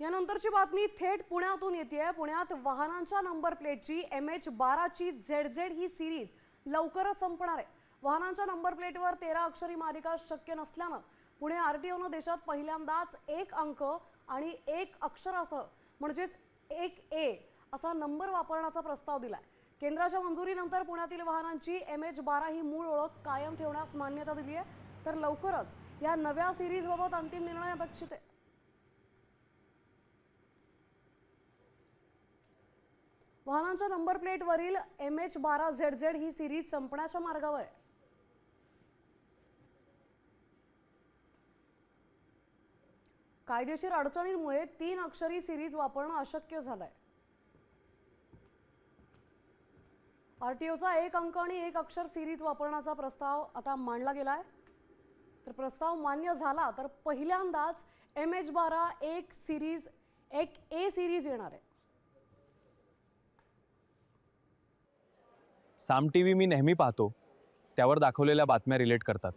यानंतरची बातमी थेट पुण्यातून येतेय। पुण्यात वाहनांच्या नंबर प्लेटची MH12 ची ZZ ही सिरीज लवकरच संपणार आहे। वाहनांच्या नंबर प्लेटवर 13 अक्षरी मालिका शक्य नसल्यानं पुणे RTOनं देशात पहिल्यांदाच एक अंक आणि एक अक्षरासह म्हणजेच 1A असा नंबर वापरण्याचा प्रस्ताव दिलाय। केंद्राच्या मंजुरीनंतर पुण्यातील वाहनांची MH12 ही मूळ ओळख कायम ठेवण्यास मान्यता दिली आहे। तर लवकरच या नव्या सिरीजबाबत अंतिम निर्णय अपेक्षित आहे। वाहनांच्या नंबर प्लेटवरील MH12 ZZ ही सिरीज संपण्याच्या मार्गावर आहे। कायदेशीर अडचणींमुळे 3 अक्षरी सिरीज वापरणं अशक्य झालंय। RTOचा एक अंक आणि एक अक्षर सिरीज वापरण्याचा प्रस्ताव आता मांडला गेलाय। तर प्रस्ताव मान्य झाला तर पहिल्यांदाच MH12 एक सिरीज एक A सिरीज येणार आहे। साम टीव्ही मी नेहमी पाहतो, त्यावर दाखवलेल्या बातम्या रिलेट करतात।